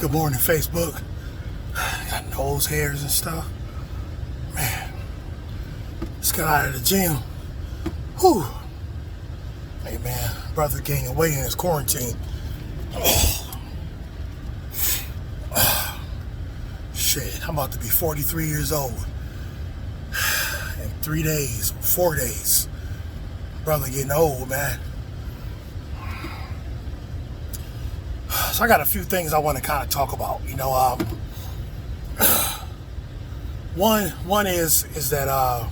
Good morning, Facebook. Got nose hairs and stuff. Man, just got out of the gym. Whew. Hey man, brother gaining weight in his quarantine. Shit, I'm about to be 43 years old. In 3 days, 4 days. Brother getting old, man. So I got a few things I want to kind of talk about. One is that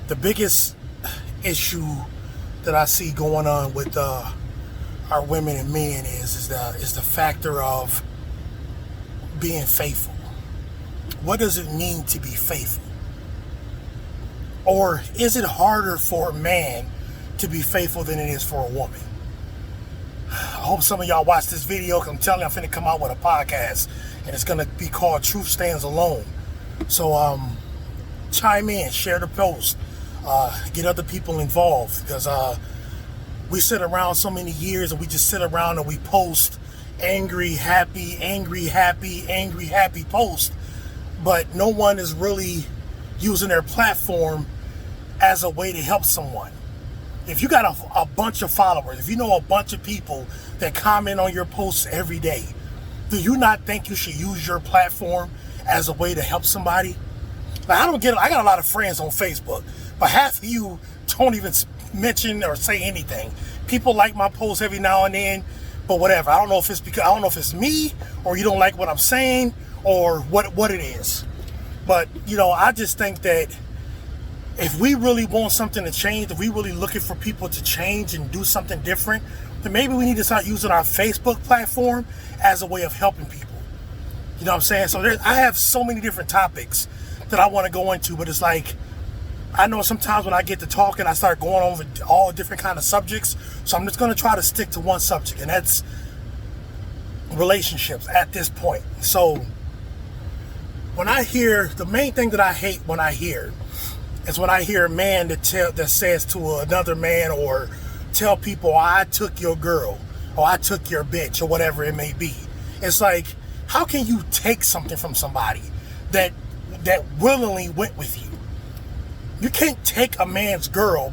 the biggest issue that I see going on with our women and men is the factor of being faithful. What does it mean to be faithful? Or is it harder for a man to be faithful than it is for a woman? I hope some of y'all watch this video, because I'm telling you, I'm finna come out with a podcast, and it's gonna be called Truth Stands Alone. So chime in, share the post, get other people involved, because we sit around so many years and we just sit around and we post angry, happy post, but no one is really using their platform as a way to help someone. If you got a bunch of followers, if you know a bunch of people that comment on your posts every day, do you not think you should use your platform as a way to help somebody? Now, I got a lot of friends on Facebook, but half of you don't even mention or say anything. People like my posts every now and then, but whatever. I don't know if it's me, or you don't like what I'm saying, or what it is. But I just think that if we really want something to change, if we really looking for people to change and do something different, then maybe we need to start using our Facebook platform as a way of helping people. You know what I'm saying? So I have so many different topics that I want to go into, but it's like, I know sometimes when I get to talking, I start going over all different kind of subjects. So I'm just going to try to stick to one subject, and that's relationships at this point. So the main thing that I hate when I hear is when I hear a man that says to another man, or tell people, I took your girl, or I took your bitch, or whatever it may be. It's like, how can you take something from somebody that willingly went with you? You can't take a man's girl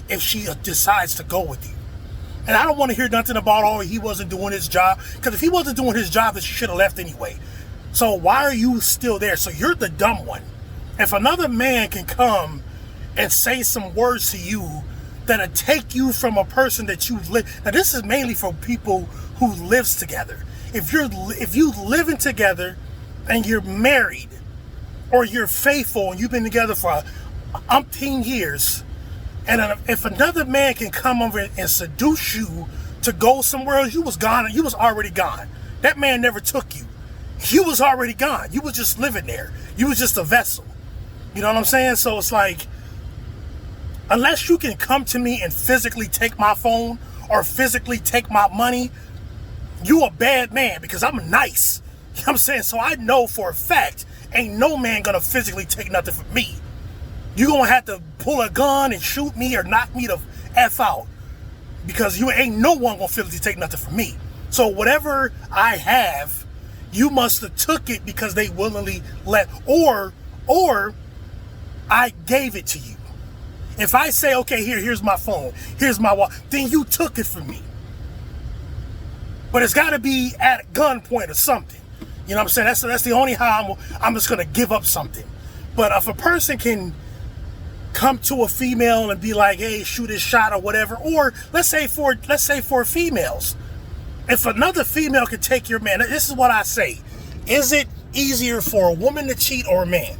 if she decides to go with you. And I don't want to hear nothing about, he wasn't doing his job, because if he wasn't doing his job, then she should have left anyway. So why are you still there? So you're the dumb one. If another man can come and say some words to you that'll take you from a person that you live. Now this is mainly for people who lives together. If you living together and you're married, or you're faithful and you've been together for umpteen years, and if another man can come over and seduce you to go somewhere else, you was gone. You was already gone. That man never took you. You was already gone. You was just living there. You was just a vessel. You know what I'm saying? So it's like, unless you can come to me and physically take my phone or physically take my money, you a bad man, because I'm nice. You know what I'm saying? So I know for a fact, ain't no man gonna physically take nothing from me. You gonna have to pull a gun and shoot me or knock me the F out, because you ain't no one gonna physically take nothing from me. So whatever I have, you must have took it because they willingly let, or I gave it to you. If I say, okay, here's my phone, here's my wallet, then you took it from me. But it's got to be at gunpoint or something. You know what I'm saying? That's the only how I'm just going to give up something. But if a person can come to a female and be like, hey, shoot his shot or whatever, or let's say for females, if another female could take your man, this is what I say. Is it easier for a woman to cheat or a man?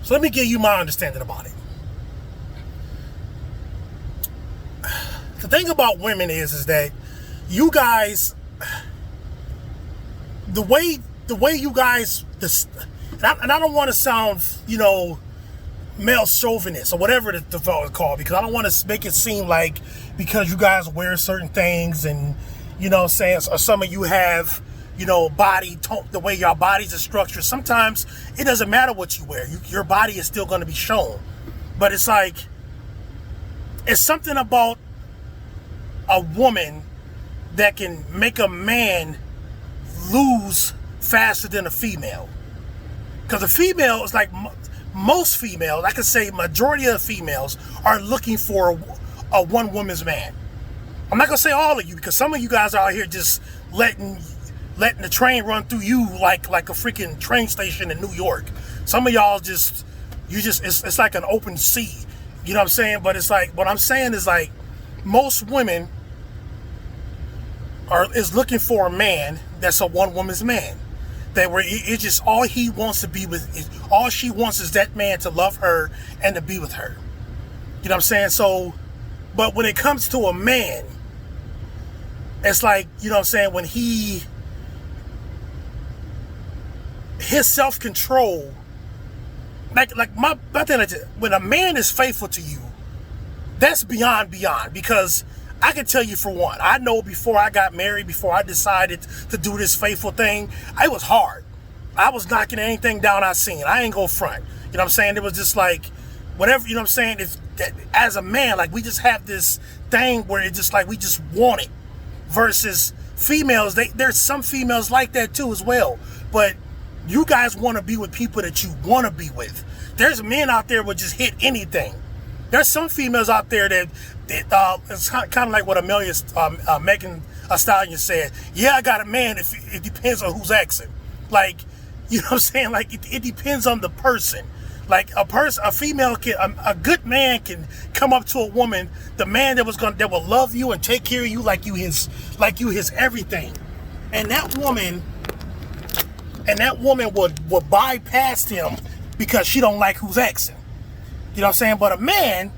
So let me give you my understanding about it. The thing about women is that you guys, the way you guys, and I don't want to sound, male chauvinist or whatever the vote is called, because I don't want to make it seem like because you guys wear certain things and, or some of you have, body, the way your bodies are structured. Sometimes it doesn't matter what you wear. Your body is still going to be shown. But it's like, it's something about a woman that can make a man lose faster than a female. Because a female is like most females, I could say majority of females are looking for a one woman's man. I'm not gonna say all of you, because some of you guys are out here just letting the train run through you like a freaking train station in New York. Some of y'all it's like an open sea. You know what I'm saying? But it's like, what I'm saying is like, most women is looking for a man that's a one woman's man. That where it's just all he wants to be with, all she wants is that man to love her and to be with her. You know what I'm saying? So, but when it comes to a man, it's like, you know what I'm saying, when his self-control, like my thing, when a man is faithful to you, that's beyond, because I can tell you for one, I know before I got married, before I decided to do this faithful thing, it was hard. I was knocking anything down I seen. I ain't go front. You know what I'm saying? It was just like, whatever, you know what I'm saying? It's that as a man, like, we just have this thing where it's just like, we just want it. Versus females, there's some females like that too as well. But you guys want to be with people that you want to be with. There's men out there would just hit anything. There's some females out there that it's kind of like what Megan Thee Stallion said. Yeah, I got a man. It depends on who's asking. Like, you know what I'm saying? Like, it depends on the person. Like a female a good man can come up to a woman, the man that will love you and take care of you like you his everything, and that woman would bypass him because she don't like who's asking. You know what I'm saying? But a man,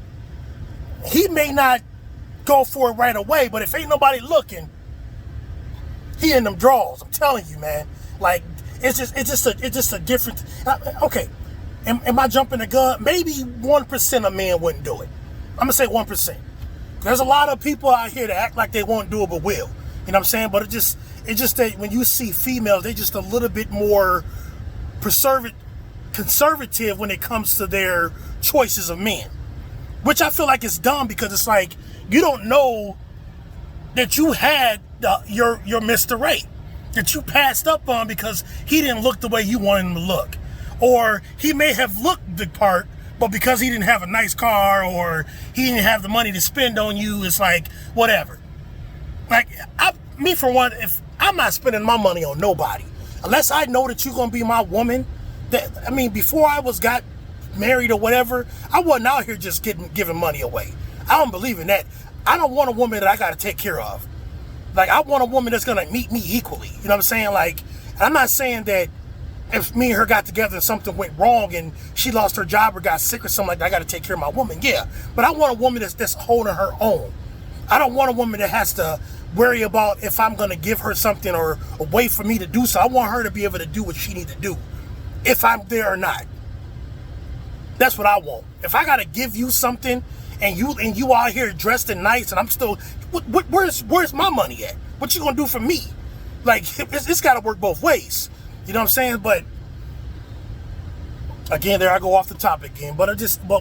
he may not go for it right away, but if ain't nobody looking, he in them draws. I'm telling you, man. Like, it's just a different. Okay, am I jumping the gun? Maybe 1% of men wouldn't do it. I'm gonna say 1%. There's a lot of people out here that act like they won't do it but will. You know what I'm saying? But it's just that when you see females, they're just a little bit more conservative when it comes to their choices of men, which I feel like is dumb, because it's like, you don't know that you had your Mr. Right, that you passed up on because he didn't look the way you wanted him to look, or he may have looked the part, but because he didn't have a nice car or he didn't have the money to spend on you, it's like, whatever. Like, me for one, if I'm not spending my money on nobody unless I know that you're gonna be my woman. Before I got married or whatever, I wasn't out here just giving money away. I don't believe in that. I don't want a woman that I gotta take care of. Like, I want a woman that's gonna meet me equally. You know what I'm saying? Like, I'm not saying that if me and her got together and something went wrong and she lost her job or got sick or something like that, I gotta take care of my woman. Yeah, but I want a woman that's holding her own. I don't want a woman that has to worry about if I'm gonna give her something or wait for me to do so. I want her to be able to do what she needs to do, if I'm there or not. That's what I want. If I gotta give you something and you out here dressed in nice and I'm still, where's my money at? What you gonna do for me? Like, it's gotta work both ways. You know what I'm saying? But again, there I go off the topic again. But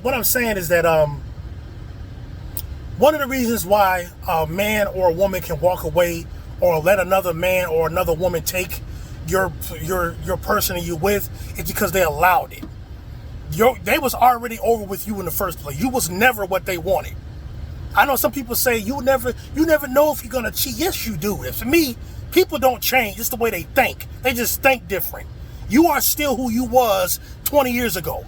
what I'm saying is that one of the reasons why a man or a woman can walk away or let another man or another woman take your person that you with is because they allowed it. They was already over with you in the first place. You was never what they wanted. I know some people say you never know if you're gonna cheat. Yes, you do. For me, people don't change. It's the way they think. They just think different. You are still who you was 20 years ago.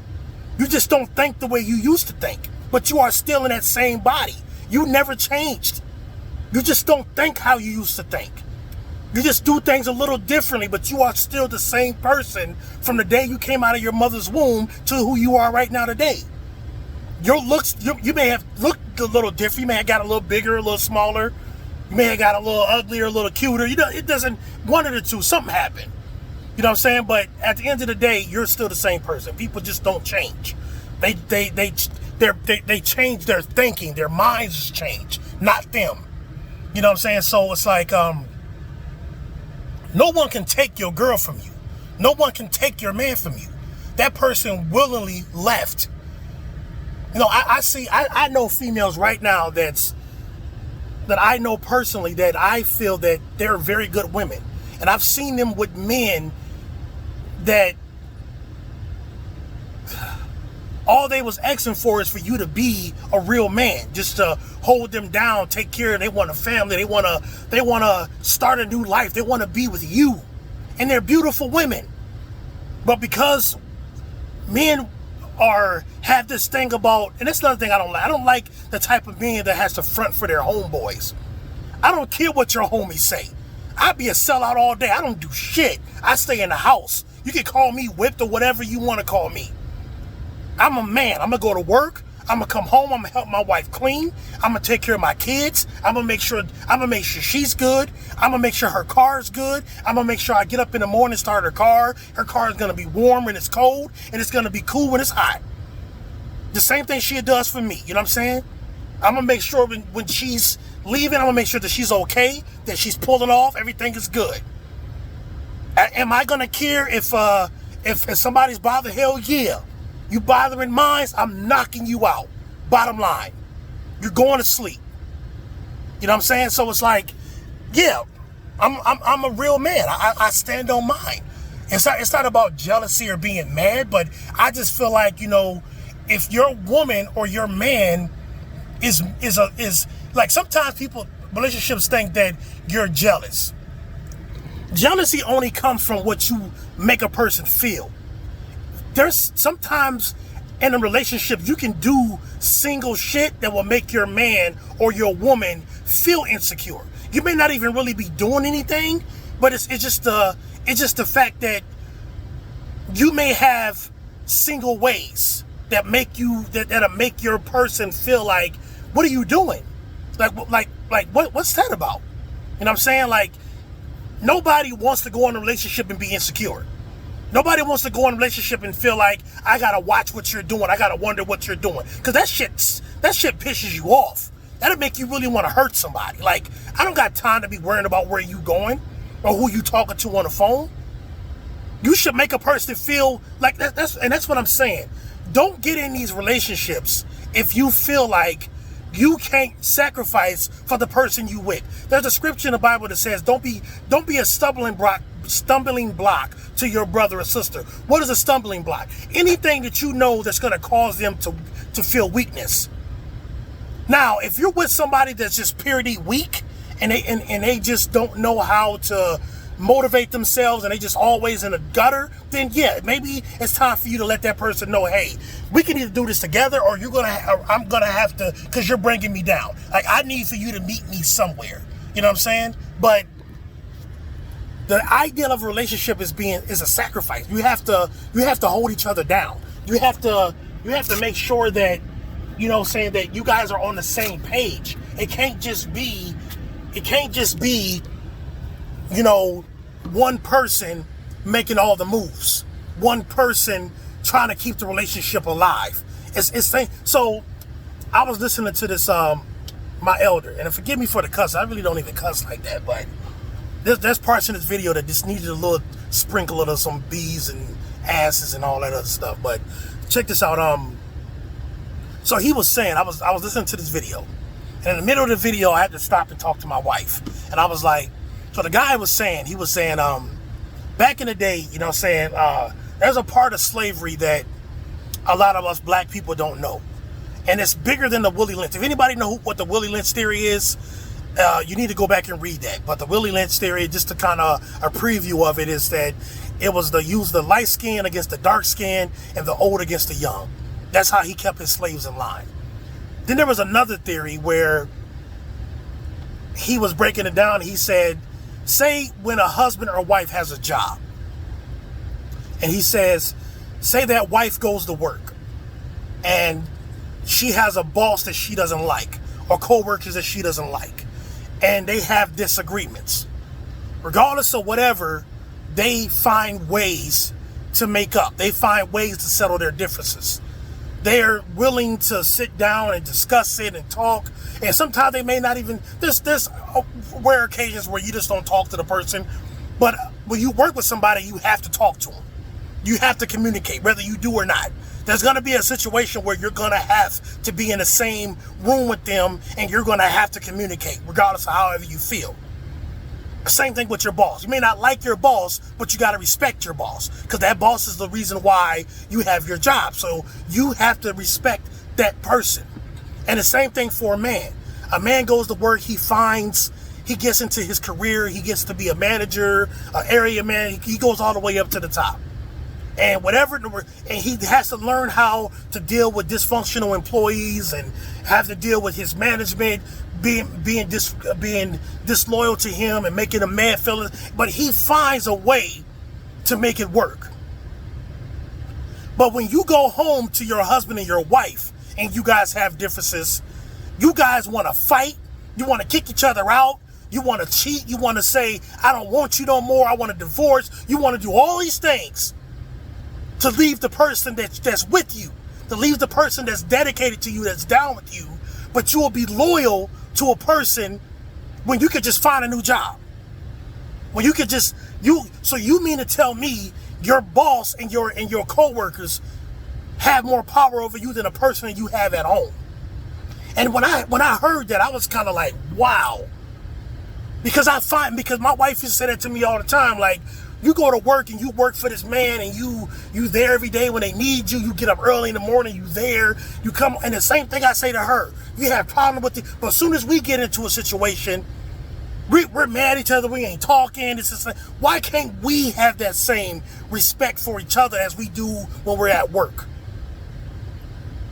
You just don't think the way you used to think. But you are still in that same body. You never changed. You just don't think how you used to think. You just do things a little differently, but you are still the same person from the day you came out of your mother's womb to who you are right now today. Your looks, you may have looked a little different. You may have got a little bigger, a little smaller. You may have got a little uglier, a little cuter. You know, it doesn't, one of the two, something happened. You know what I'm saying? But at the end of the day, you're still the same person. People just don't change. They change their thinking. Their minds just change, not them. You know what I'm saying? So it's like, no one can take your girl from you. No one can take your man from you. That person willingly left. You know, I know females right now that I know personally that I feel that they're very good women. And I've seen them with men that all they was asking for is for you to be a real man, just to hold them down, take care of them. They want a family. They want to start a new life. They want to be with you. And they're beautiful women. But because men have this thing about, and that's another thing I don't like. I don't like the type of men that has to front for their homeboys. I don't care what your homies say. I be a sellout all day. I don't do shit. I stay in the house. You can call me whipped or whatever you want to call me. I'm a man. I'm going to go to work. I'm going to come home. I'm going to help my wife clean. I'm going to take care of my kids. I'm going to make sure she's good. I'm going to make sure her car is good. I'm going to make sure I get up in the morning, start her car. Her car is going to be warm when it's cold, and it's going to be cool when it's hot. The same thing she does for me. You know what I'm saying? I'm going to make sure when she's leaving, I'm going to make sure that she's okay, that she's pulling off, everything is good. Am I going to care if somebody's bothered? Hell yeah. You bothering mine, I'm knocking you out. Bottom line. You're going to sleep. You know what I'm saying? So it's like, yeah, I'm a real man. I stand on mine. It's not about jealousy or being mad, but I just feel like, if your woman or your man is like, sometimes relationships think that you're jealous. Jealousy only comes from what you make a person feel. There's sometimes in a relationship you can do single shit that will make your man or your woman feel insecure. You may not even really be doing anything, but it's just the fact that you may have single ways that make you that'll make your person feel like, what are you doing? Like what's that about? You know what I'm saying? Like, nobody wants to go in a relationship and be insecure. Nobody wants to go in a relationship and feel like, I gotta watch what you're doing. I gotta wonder what you're doing. Because that shit pisses you off. That'll make you really want to hurt somebody. Like, I don't got time to be worrying about where you going or who you talking to on the phone. You should make a person feel like that's what I'm saying. Don't get in these relationships if you feel like you can't sacrifice for the person you with. There's a scripture in the Bible that says, don't be a stumbling block to your brother or sister. What is a stumbling block? Anything that you know that's going to cause them to feel weakness. Now, if you're with somebody that's just purely weak and they just don't know how to motivate themselves and they just always in the gutter, then yeah, maybe it's time for you to let that person know, hey, we can either do this together or I'm gonna have to, because you're bringing me down. Like, I need for you to meet me somewhere. You know what I'm saying? But the ideal of a relationship is a sacrifice. You have to hold each other down. You have to make sure that, saying that you guys are on the same page. It can't just be, one person making all the moves. One person trying to keep the relationship alive. So I was listening to this my elder, and forgive me for the cuss. I really don't even cuss like that, but there's parts in this video that just needed a little sprinkle of some B's and asses and all that other stuff. But check this out. So he was saying, I was listening to this video, and in the middle of the video, I had to stop and talk to my wife, and I was like, so the guy was saying, back in the day, there's a part of slavery that a lot of us black people don't know, and it's bigger than the Willie Lynch. If anybody know what the Willie Lynch theory is, you need to go back and read that. But the Willie Lynch theory, just to kind of a preview of it, is that it was use the light skin against the dark skin and the old against the young. That's how he kept his slaves in line. Then there was another theory where he was breaking it down. He said, say when a husband or wife has a job, and he says, say that wife goes to work and she has a boss that she doesn't like or co-workers that she doesn't like, and they have disagreements. Regardless of whatever, they find ways to make up. They find ways to settle their differences. They're willing to sit down and discuss it and talk. And sometimes they may not even, there's rare occasions where you just don't talk to the person. But when you work with somebody, you have to talk to them. You have to communicate, whether you do or not. There's going to be a situation where you're going to have to be in the same room with them, and you're going to have to communicate, regardless of however you feel. Same thing with your boss. You may not like your boss, but you got to respect your boss, because that boss is the reason why you have your job. So you have to respect that person. And the same thing for a man. A man goes to work, he gets into his career, he gets to be a manager, an area man, he goes all the way up to the top. And he has to learn how to deal with dysfunctional employees and have to deal with his management being disloyal to him and making him mad feeling. But he finds a way to make it work. But when you go home to your husband and your wife and you guys have differences, you guys want to fight, you want to kick each other out, you want to cheat, you want to say, I don't want you no more, I want a divorce, you want to do all these things to leave the person that's with you, to leave the person that's dedicated to you, that's down with you, but you will be loyal to a person when you could just find a new job. When you could just, so you mean to tell me your boss and your co-workers have more power over you than a person that you have at home? And when I heard that, I was kind of like, wow. Because my wife used to say that to me all the time, like, you go to work and you work for this man and you there every day when they need you. You get up early in the morning, you there, you come, and the same thing I say to her. You have problem with it, but as soon as we get into a situation, we're mad at each other, we ain't talking. It's just like, why can't we have that same respect for each other as we do when we're at work?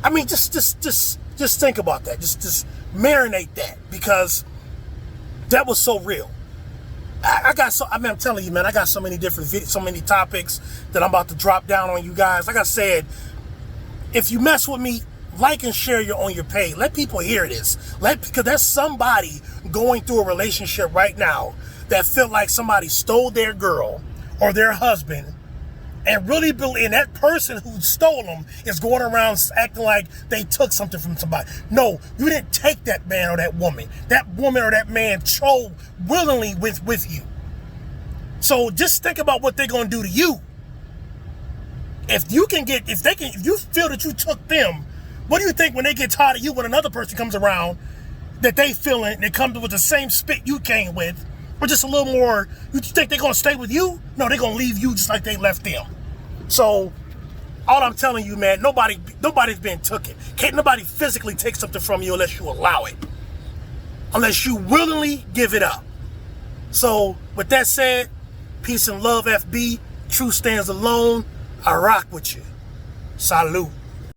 I mean, just think about that. Just marinate that, because that was so real. I'm telling you, man, I got so many different so many topics that I'm about to drop down on you guys. Like I said, if you mess with me, like and share on your page. Let people hear this. Because there's somebody going through a relationship right now that feel like somebody stole their girl or their husband, and really believe, and that person who stole them is going around acting like they took something from somebody. No, you didn't take that man or that woman. That woman or that man chose willingly with you. So just think about what they're going to do to you. If you feel that you took them, what do you think when they get tired of you, when another person comes around that they come with the same spit you came with, or just a little more, you think they're going to stay with you? No, they're going to leave you just like they left them. So, all I'm telling you, man, nobody's been taken. Can't nobody physically take something from you unless you allow it. Unless you willingly give it up. So, with that said, peace and love, FB. Truth stands alone. I rock with you. Salute.